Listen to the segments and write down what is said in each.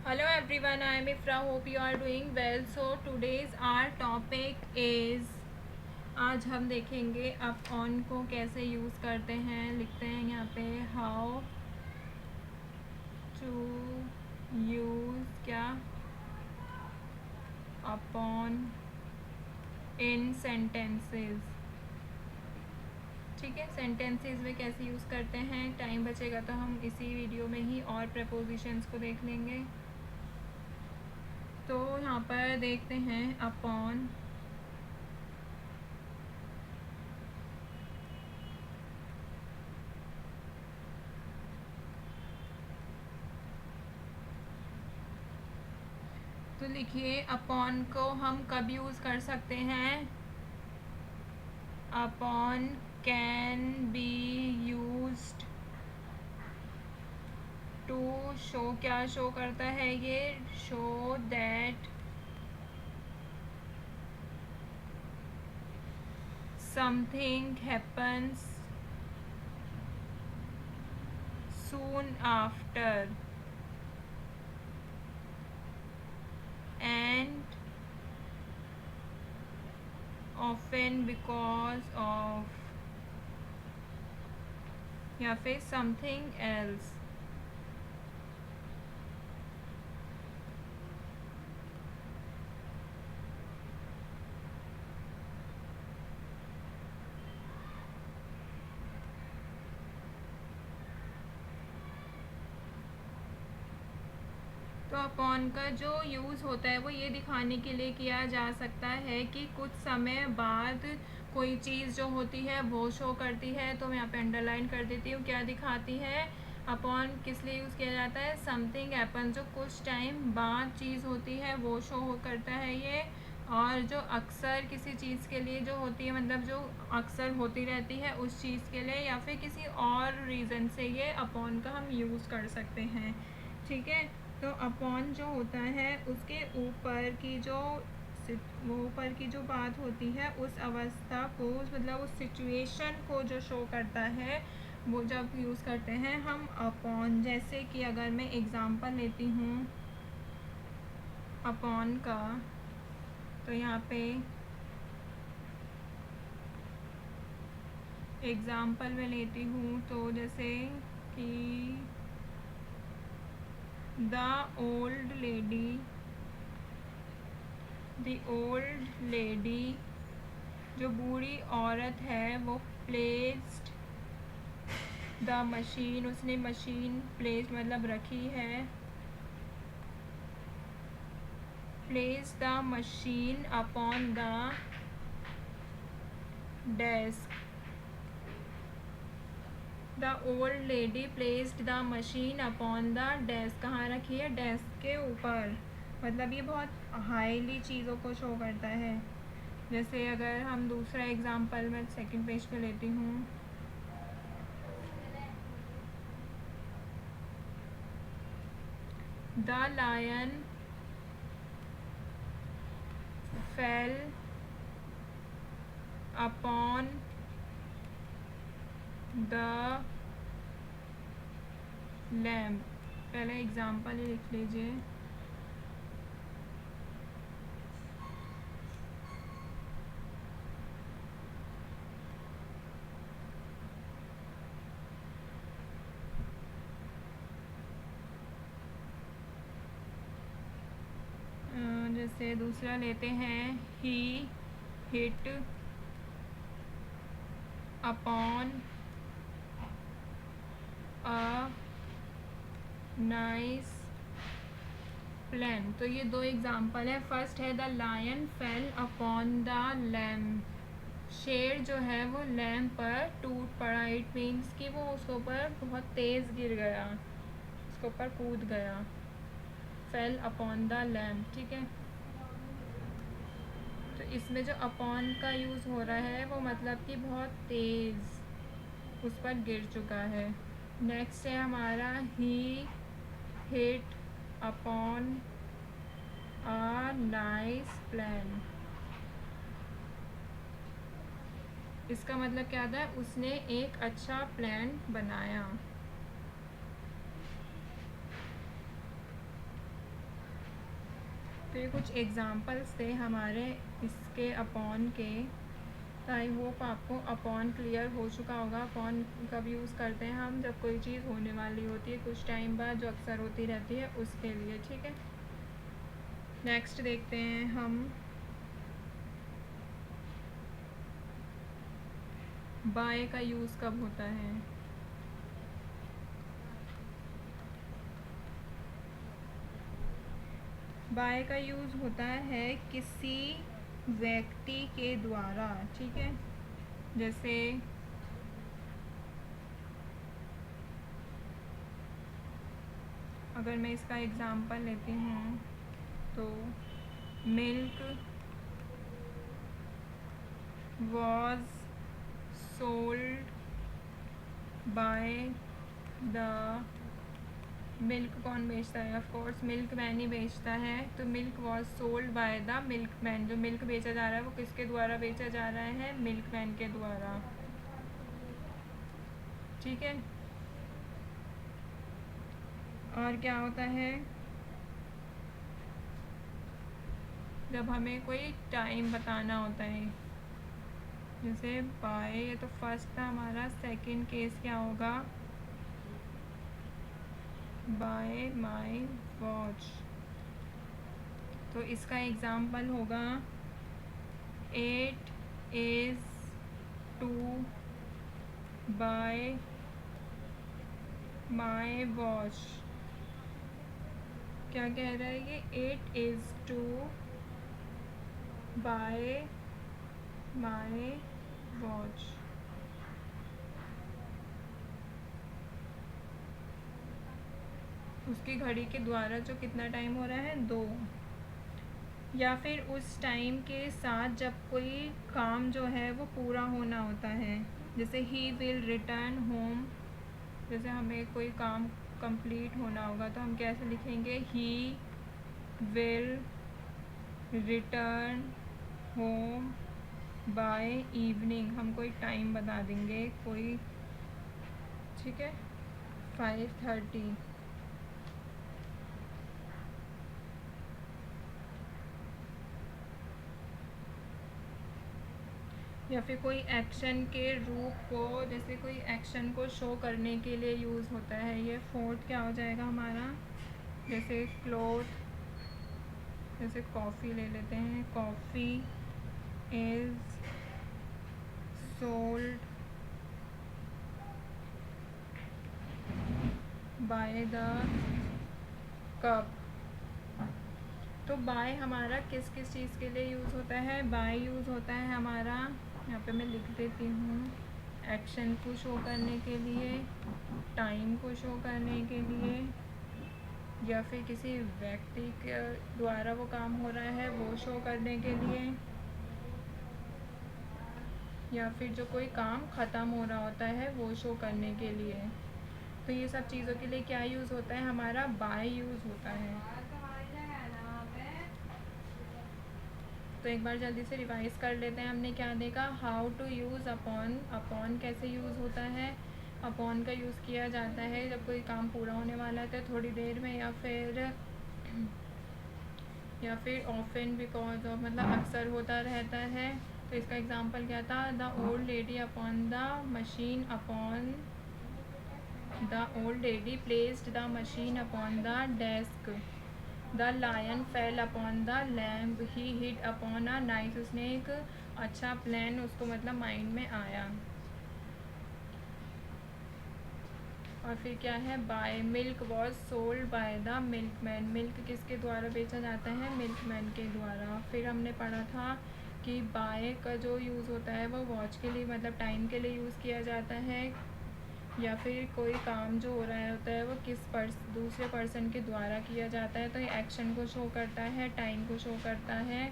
Hello everyone, I am Ifra. Hope you are doing well. So today's our topic is आज हम देखेंगे up on को कैसे use करते हैं. लिखते हैं यहाँ पे हाउ टू यूज़ क्या अपॉन इन सेंटेंसेस. ठीक है, सेंटेंसेस में कैसे यूज़ करते हैं. टाइम बचेगा तो हम इसी वीडियो में ही और प्रपोजिशंस को देख लेंगे. तो यहाँ पर देखते हैं अपॉन. तो लिखिए अपॉन को हम कब यूज़ कर सकते हैं. Upon can be used to show. क्या शो करता है ये. Show that something happens soon after and often because of या फिर something else. तो अपॉन का जो यूज़ होता है वो ये दिखाने के लिए किया जा सकता है कि कुछ समय बाद कोई चीज़ जो होती है वो शो करती है. तो मैं यहाँ पे अंडरलाइन कर देती हूँ. क्या दिखाती है. अपॉन किस लिए यूज़ किया जाता है. समथिंग हैपन, जो कुछ टाइम बाद चीज़ होती है वो शो करता है ये. और जो अक्सर किसी चीज़ के लिए जो होती है, मतलब जो अक्सर होती रहती है उस चीज़ के लिए या फिर किसी और रीज़न से ये अपॉन का हम यूज़ कर सकते हैं. ठीक है. तो अपॉन जो होता है उसके ऊपर की जो वो ऊपर की जो बात होती है उस अवस्था को, मतलब उस सिचुएशन को जो शो करता है वो जब यूज़ करते हैं हम अपॉन. जैसे कि अगर मैं एग्ज़ाम्पल लेती हूँ अपॉन का, तो यहाँ पे एग्ज़ाम्पल में लेती हूँ तो जैसे कि द ओल्ड लेडी, जो बूढ़ी औरत है वो प्लेस्ड द मशीन, उसने मशीन प्लेस्ड मतलब रखी है. Place the machine upon the desk. The old lady placed the machine upon the desk. कहाँ रखी है. डेस्क के ऊपर. मतलब ये बहुत हाईली चीज़ों को शो करता है. जैसे अगर हम दूसरा एग्जांपल मैं सेकंड पेज पे लेती हूँ. The lion fell upon the lamp. पहले एग्जांपल ही लिख लीजिए. जैसे दूसरा लेते हैं. He hit upon a nice plan. तो ये दो एग्जांपल है. फर्स्ट है the lion fell upon the lamp. शेर जो है वो लैम्प पर टूट पड़ा. इट मीन्स कि वो उसके ऊपर बहुत तेज़ गिर गया, उसके ऊपर कूद गया. Fail upon the lamp. ठीक है. तो इसमें जो अपॉन का यूज़ हो रहा है वो मतलब कि बहुत तेज़ उस पर गिर चुका है. नेक्स्ट है हमारा he hit upon a nice plan. इसका मतलब क्या था. उसने एक अच्छा प्लान बनाया. तो ये कुछ एग्जांपल्स थे हमारे इसके अपॉन के। तो आई होप आपको अपॉन क्लियर हो चुका होगा। अपॉन कब यूज़ करते हैं हम, जब कोई चीज़ होने वाली होती है कुछ टाइम बाद, जो अक्सर होती रहती है उसके लिए। ठीक है, नेक्स्ट देखते हैं हम बाय का यूज़ कब होता है। बाय का यूज़ होता है किसी व्यक्ति के द्वारा। ठीक है, जैसे अगर मैं इसका एग्ज़ाम्पल लेती हूँ तो milk was sold by the, milk कौन बेचता है, ऑफ कोर्स मिल्क मैन ही बेचता है। तो milk was sold by the milk man, जो मिल्क बेचा जा रहा है वो किसके द्वारा बेचा जा रहा है, मिल्क मैन के द्वारा। ठीक है, और क्या होता है जब हमें कोई टाइम बताना होता है, जैसे बाय, ये तो फर्स्ट था हमारा। सेकंड केस क्या होगा, बाय माई वॉच। तो इसका एग्ज़ाम्पल होगा 8 is to buy my watch। क्या कह रहा है ये, 8 is to buy my watch। उसकी घड़ी के द्वारा जो कितना टाइम हो रहा है, 2। या फिर उस टाइम के साथ जब कोई काम जो है वो पूरा होना होता है, जैसे ही विल रिटर्न होम। जैसे हमें कोई काम कंप्लीट होना होगा तो हम कैसे लिखेंगे, he will return home by evening. हम कोई टाइम बता देंगे कोई, ठीक है, 5:30। या फिर कोई एक्शन के रूप को, जैसे कोई एक्शन को शो करने के लिए यूज़ होता है ये। फोर्थ क्या हो जाएगा हमारा, जैसे क्लोथ, जैसे कॉफ़ी ले लेते हैं, coffee is sold by the cup. तो बाय हमारा किस किस चीज़ के लिए यूज़ होता है, बाय यूज़ होता है हमारा, यहाँ पे मैं लिख देती हूँ, एक्शन को शो करने के लिए, टाइम को शो करने के लिए, या फिर किसी व्यक्ति के द्वारा वो काम हो रहा है वो शो करने के लिए, या फिर जो कोई काम ख़त्म हो रहा होता है वो शो करने के लिए। तो ये सब चीज़ों के लिए क्या यूज़ होता है हमारा, बाय यूज़ होता है। तो एक बार जल्दी से रिवाइज कर लेते हैं, हमने क्या देखा, how to use upon. Upon कैसे यूज़ होता है, अपॉन का यूज़ किया जाता है जब कोई काम पूरा होने वाला है थोड़ी देर में, या फिर ऑफन बिकॉज ऑफ, मतलब अक्सर होता रहता है। तो इसका एग्जांपल क्या था, the old lady upon the machine, upon the old lady placed the machine upon the desk. The lion fell upon the lamp, he hit upon a nice. उसने एक अच्छा प्लान उसको मतलब माइंड में आया। और फिर क्या है, by, milk was sold by the milk man. Milk किसके द्वारा बेचा जाता है, मिल्क मैन के द्वारा। फिर हमने पढ़ा था कि बाय का जो यूज़ होता है वो वॉच के लिए, मतलब टाइम के लिए यूज़ किया जाता है, या फिर कोई काम जो हो रहा होता है वो दूसरे पर्सन के द्वारा किया जाता है। तो ये एक्शन को शो करता है, टाइम को शो करता है,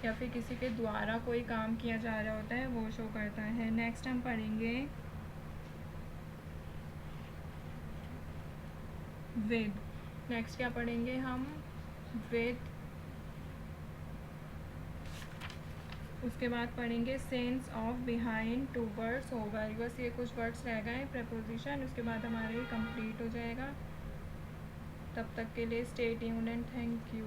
या फिर किसी के द्वारा कोई काम किया जा रहा होता है वो शो करता है। नेक्स्ट हम पढ़ेंगे विद। नेक्स्ट क्या पढ़ेंगे हम, विद। उसके बाद पढ़ेंगे sense of behind two words होगा। बस ये कुछ वर्ड्स रह गए प्रपोजिशन, उसके बाद हमारे कंप्लीट हो जाएगा। तब तक के लिए stay tuned and thank you.